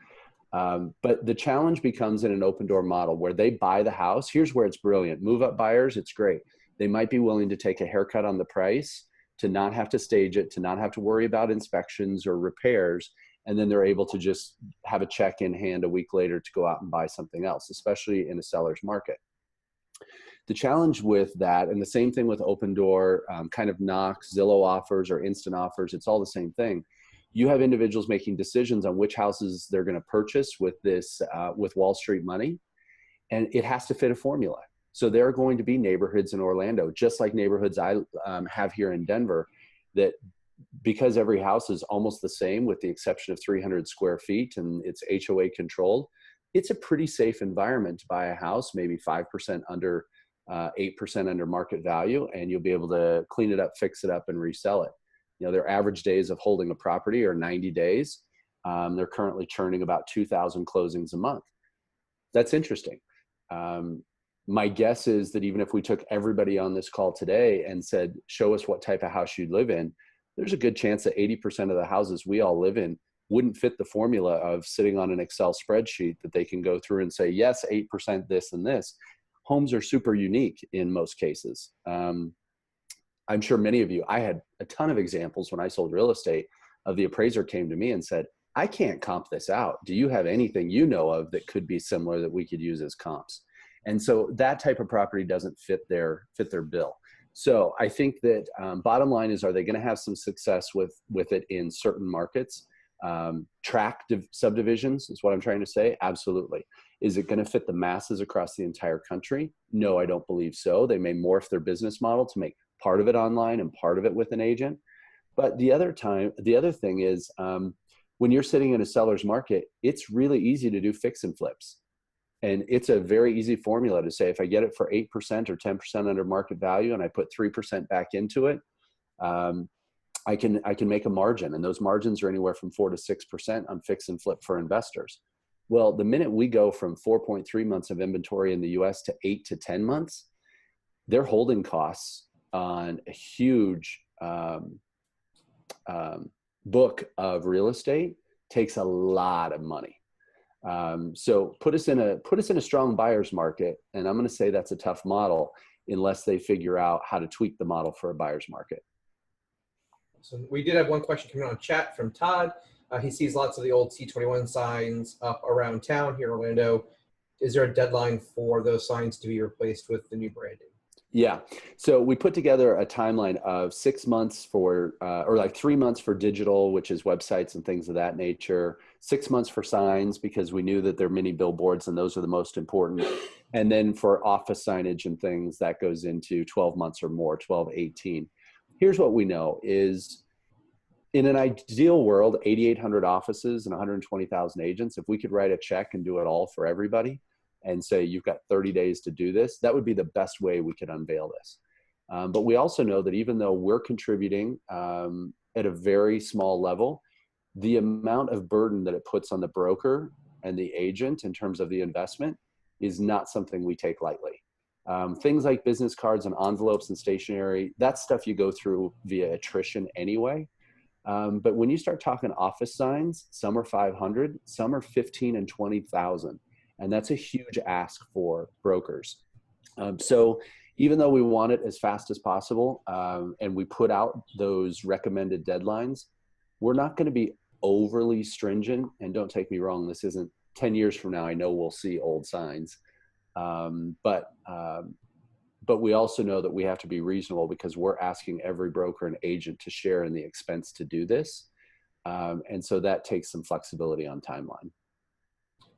Speaker 2: But the challenge becomes in an open door model where they buy the house. Here's where it's brilliant. Move up buyers, it's great. They might be willing to take a haircut on the price to not have to stage it, to not have to worry about inspections or repairs. And then they're able to just have a check in hand a week later to go out and buy something else, especially in a seller's market. The challenge with that, and the same thing with open door, kind of Knox, Zillow offers or instant offers, it's all the same thing. You have individuals making decisions on which houses they're going to purchase with this, with Wall Street money, and it has to fit a formula. So there are going to be neighborhoods in Orlando, just like neighborhoods I have here in Denver, that because every house is almost the same with the exception of 300 square feet and it's HOA controlled, it's a pretty safe environment to buy a house, maybe 5% under, 8% under market value, and you'll be able to clean it up, fix it up, and resell it. You know, their average days of holding a property are 90 days. They're currently churning about 2,000 closings a month. That's interesting. My guess is that even if we took everybody on this call today and said, show us what type of house you'd live in, there's a good chance that 80% of the houses we all live in wouldn't fit the formula of sitting on an Excel spreadsheet that they can go through and say, yes, 8% this and this. Homes are super unique in most cases. I'm sure many of you, I had a ton of examples when I sold real estate of the appraiser came to me and said, I can't comp this out. Do you have anything you know of that could be similar that we could use as comps? And so that type of property doesn't fit their bill. So I think that bottom line is, are they going to have some success with it in certain markets? Tract subdivisions is what I'm trying to say. Absolutely. Is it going to fit the masses across the entire country? No, I don't believe so. They may morph their business model to make part of it online and part of it with an agent. But the other thing is, when you're sitting in a seller's market, it's really easy to do fix and flips. And it's a very easy formula to say, if I get it for 8% or 10% under market value and I put 3% back into it, I can make a margin. And those margins are anywhere from 4 to 6% on fix and flip for investors. Well, the minute we go from 4.3 months of inventory in the US to 8 to 10 months, their holding costs on a huge book of real estate takes a lot of money. So put us in a strong buyer's market, and I'm going to say that's a tough model unless they figure out how to tweak the model for a buyer's market.
Speaker 1: So we did have one question coming on chat from Todd. He sees lots of the old C21 signs up around town here in Orlando. Is there a deadline for those signs to be replaced with the new branding?
Speaker 2: Yeah. So we put together a timeline of 6 months for, or like 3 months for digital, which is websites and things of that nature, 6 months for signs, because we knew that they're mini billboards and those are the most important. And then for office signage and things, that goes into 12 months or more, 12, 18. Here's what we know is, in an ideal world, 8,800 offices and 120,000 agents, if we could write a check and do it all for everybody and say, you've got 30 days to do this, that would be the best way we could unveil this. But we also know that even though we're contributing at a very small level, the amount of burden that it puts on the broker and the agent in terms of the investment is not something we take lightly. Things like business cards and envelopes and stationery, that's stuff you go through via attrition anyway. But when you start talking office signs, some are 500, some are 15 and 20,000. And that's a huge ask for brokers. So even though we want it as fast as possible, and we put out those recommended deadlines, we're not going to be overly stringent. And don't take me wrong, this isn't 10 years from now, I know we'll see old signs. But we also know that we have to be reasonable because we're asking every broker and agent to share in the expense to do this. And so that takes some flexibility on timeline.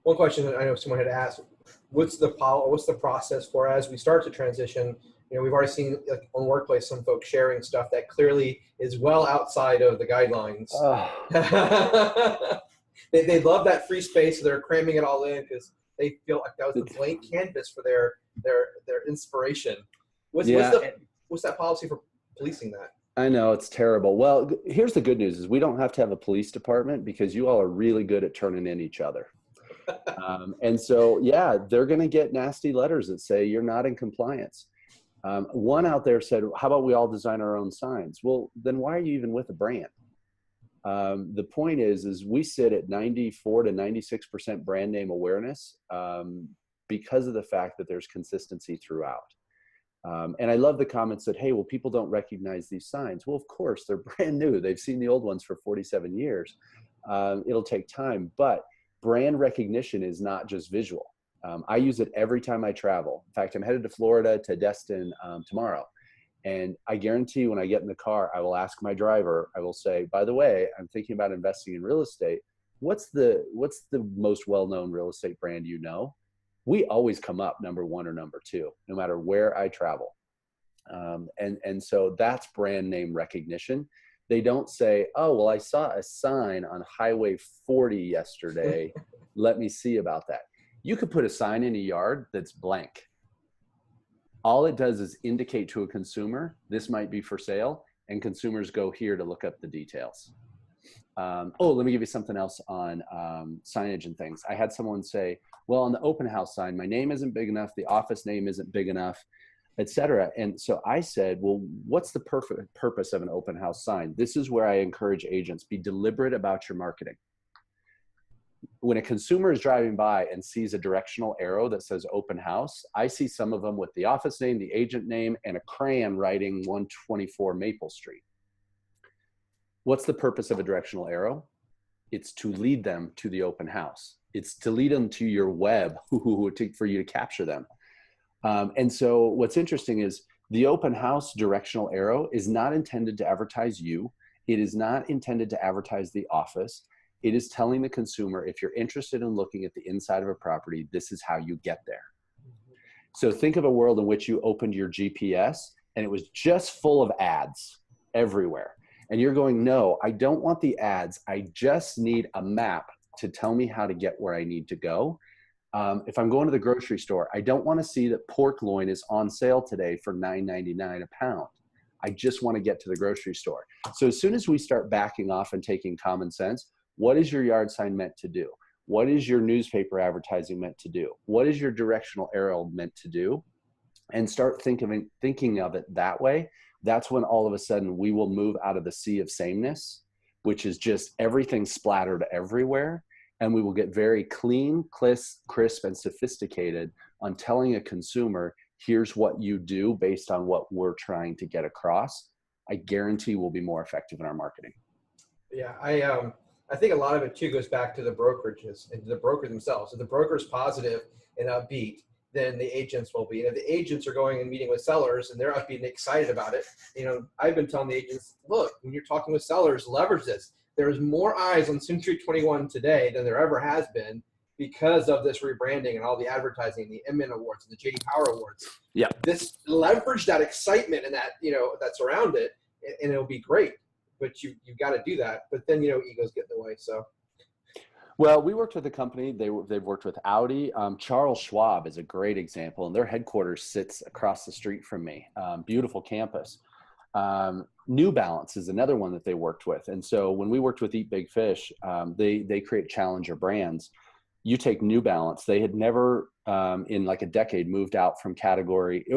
Speaker 1: One question that I know someone had asked, what's the process for as we start to transition? You know, we've already seen, like, on Workplace, some folks sharing stuff that clearly is well outside of the guidelines. They love that free space, so they're cramming it all in because they feel like that was the blank canvas for their inspiration. What's that policy for policing that?
Speaker 2: I know, it's terrible. Well, here's the good news is we don't have to have a police department because you all are really good at turning in each other. And so, yeah, they're going to get nasty letters that say you're not in compliance. One out there said, how about we all design our own signs? Well, then why are you even with a brand? The point is we sit at 94 to 96% brand name awareness because of the fact that there's consistency throughout. And I love the comments that, hey, well, people don't recognize these signs. Well, of course, they're brand new. They've seen the old ones for 47 years. It'll take time, but brand recognition is not just visual. I use it every time I travel. In fact, I'm headed to Florida to Destin tomorrow. And I guarantee when I get in the car, I will ask my driver, I will say, by the way, I'm thinking about investing in real estate. What's the most well-known real estate brand you know? We always come up number 1 or number 2, no matter where I travel. And so that's brand name recognition. They don't say, oh, well, I saw a sign on Highway 40 yesterday. Let me see about that. You could put a sign in a yard that's blank. All it does is indicate to a consumer, this might be for sale, and consumers go here to look up the details. Let me give you something else on signage and things. I had someone say, well, on the open house sign, my name isn't big enough, the office name isn't big enough, etc. And so I said, well, what's the perfect purpose of an open house sign? This is where I encourage agents, be deliberate about your marketing. When a consumer is driving by and sees a directional arrow that says open house, I see some of them with the office name, the agent name, and a crayon writing 124 Maple Street. What's the purpose of a directional arrow? It's to lead them to the open house. It's to lead them to your web for you to capture them. And so what's interesting is the open house directional arrow is not intended to advertise you. It is not intended to advertise the office. It is telling the consumer, if you're interested in looking at the inside of a property, this is how you get there. So think of a world in which you opened your GPS and it was just full of ads everywhere. And you're going, no, I don't want the ads. I just need a map to tell me how to get where I need to go. If I'm going to the grocery store, I don't want to see that pork loin is on sale today for $9.99 a pound. I just want to get to the grocery store. So as soon as we start backing off and taking common sense, what is your yard sign meant to do? What is your newspaper advertising meant to do? What is your directional arrow meant to do? And start thinking of it that way. That's when all of a sudden we will move out of the sea of sameness, which is just everything splattered everywhere. And we will get very clean, crisp, and sophisticated on telling a consumer, here's what you do based on what we're trying to get across. I guarantee we'll be more effective in our marketing.
Speaker 1: Yeah, I think a lot of it too goes back to the brokerages and to the brokers themselves. If the broker's positive and upbeat, then the agents will be. And if the agents are going and meeting with sellers and they're upbeat and excited about it, I've been telling the agents, look, when you're talking with sellers, leverage this. There's more eyes on Century 21 today than there ever has been because of this rebranding and all the advertising, the Inman Awards, and the J.D. Power Awards.
Speaker 2: Yeah.
Speaker 1: This leverage that excitement and that, that's around it, and it'll be great. But you've got to do that. But then, egos get in the way. So.
Speaker 2: Well, we worked with a company. They've worked with Audi. Charles Schwab is a great example, and their headquarters sits across the street from me. Beautiful campus. New Balance is another one that they worked with. And so when we worked with Eat Big Fish, they create challenger brands. You take New Balance. They had never in like a decade moved out from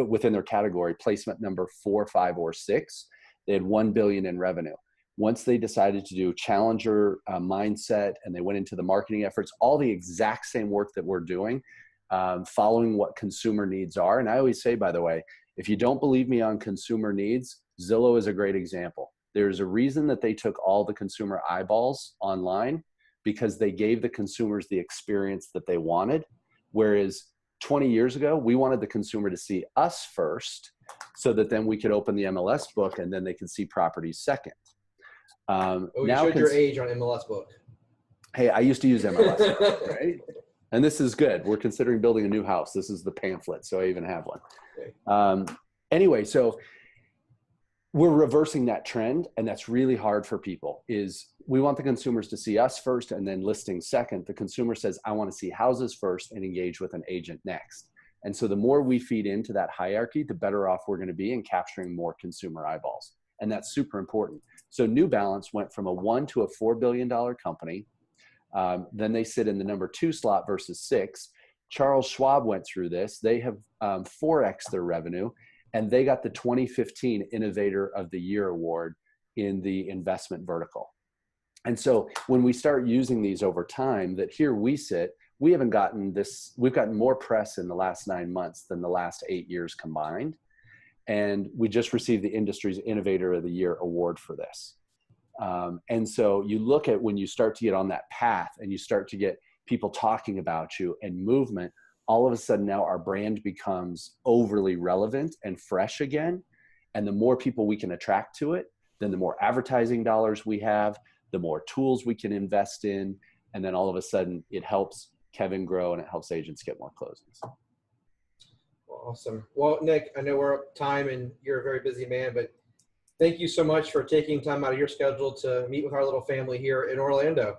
Speaker 2: within their category, placement number 4, 5, or 6. They had $1 billion in revenue. Once they decided to do challenger mindset and they went into the marketing efforts, all the exact same work that we're doing, following what consumer needs are. And I always say, by the way, if you don't believe me on consumer needs, Zillow is a great example. There's a reason that they took all the consumer eyeballs online, because they gave the consumers the experience that they wanted. Whereas 20 years ago, we wanted the consumer to see us first so that then we could open the MLS book and then they could see properties second.
Speaker 1: You showed your age on MLS book.
Speaker 2: Hey, I used to use MLS, right? And this is good. We're considering building a new house. This is the pamphlet, so I even have one. Okay. Anyway, so we're reversing that trend, and that's really hard for people. Is we want the consumers to see us first and then listings second. The consumer says, I want to see houses first and engage with an agent next. And so the more we feed into that hierarchy, the better off we're going to be in capturing more consumer eyeballs. And that's super important. So New Balance went from a $1 to a $4 billion company. Then they sit in the number 2 slot versus 6. Charles Schwab went through this. They have 4x their revenue, and they got the 2015 Innovator of the Year award in the investment vertical. And so when we start using these over time, that here we sit, we haven't gotten this, we've gotten more press in the last 9 months than the last 8 years combined. And we just received the industry's Innovator of the Year award for this. And so you look at when you start to get on that path and you start to get people talking about you and movement, all of a sudden now our brand becomes overly relevant and fresh again. And the more people we can attract to it, then the more advertising dollars we have, the more tools we can invest in. And then all of a sudden it helps Kevin grow and it helps agents get more closings.
Speaker 1: Awesome. Well, Nick, I know we're up time and you're a very busy man, but thank you so much for taking time out of your schedule to meet with our little family here in Orlando.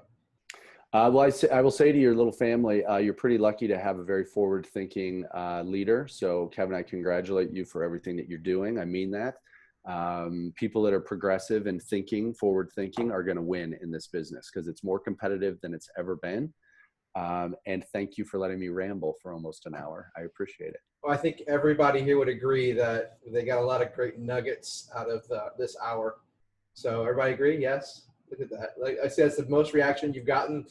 Speaker 2: Well, I will say to your little family, you're pretty lucky to have a very forward-thinking leader. So, Kevin, I congratulate you for everything that you're doing. I mean that. People that are progressive and forward-thinking are going to win in this business because it's more competitive than it's ever been. And thank you for letting me ramble for almost an hour. I appreciate it.
Speaker 1: Well, I think everybody here would agree that they got a lot of great nuggets out of this hour. So everybody agree? Yes. Look at that. Like I said, it's the most reaction you've gotten.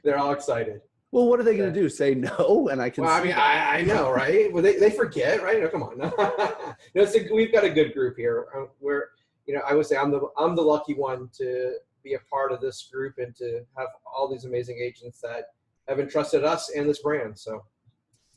Speaker 1: They're all excited.
Speaker 2: Well, what are they going to do? Say no? And I can.
Speaker 1: Well, I mean, I know, right? Well, they forget, right? No, come on. No, we've got a good group here. We're, I would say I'm the lucky one to be a part of this group and to have all these amazing agents that have entrusted us and this brand. So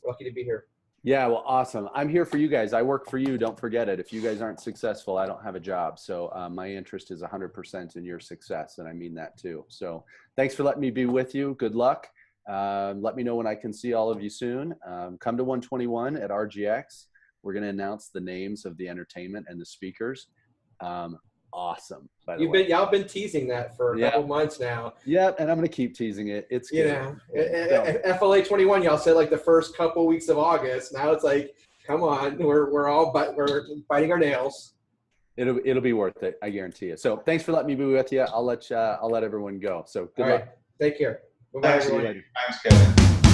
Speaker 1: we're lucky to be here.
Speaker 2: Yeah, well, awesome. I'm here for you guys. I work for you. Don't forget it. If you guys aren't successful, I don't have a job. So my interest is 100% in your success. And I mean that too. So thanks for letting me be with you. Good luck. Let me know when I can see all of you soon. Come to 121 at RGX. We're going to announce the names of the entertainment and the speakers. awesome. By the way.
Speaker 1: Y'all been teasing that for a couple months now.
Speaker 2: Yeah, and I'm gonna keep teasing it. It's good.
Speaker 1: FLA 21. Y'all said like the first couple weeks of August. Now it's like, come on, we're biting our nails.
Speaker 2: It'll be worth it. I guarantee you. So thanks for letting me be with you. I'll let everyone go. So good luck.
Speaker 1: Take care. Bye, everyone.
Speaker 6: Thanks, Kevin.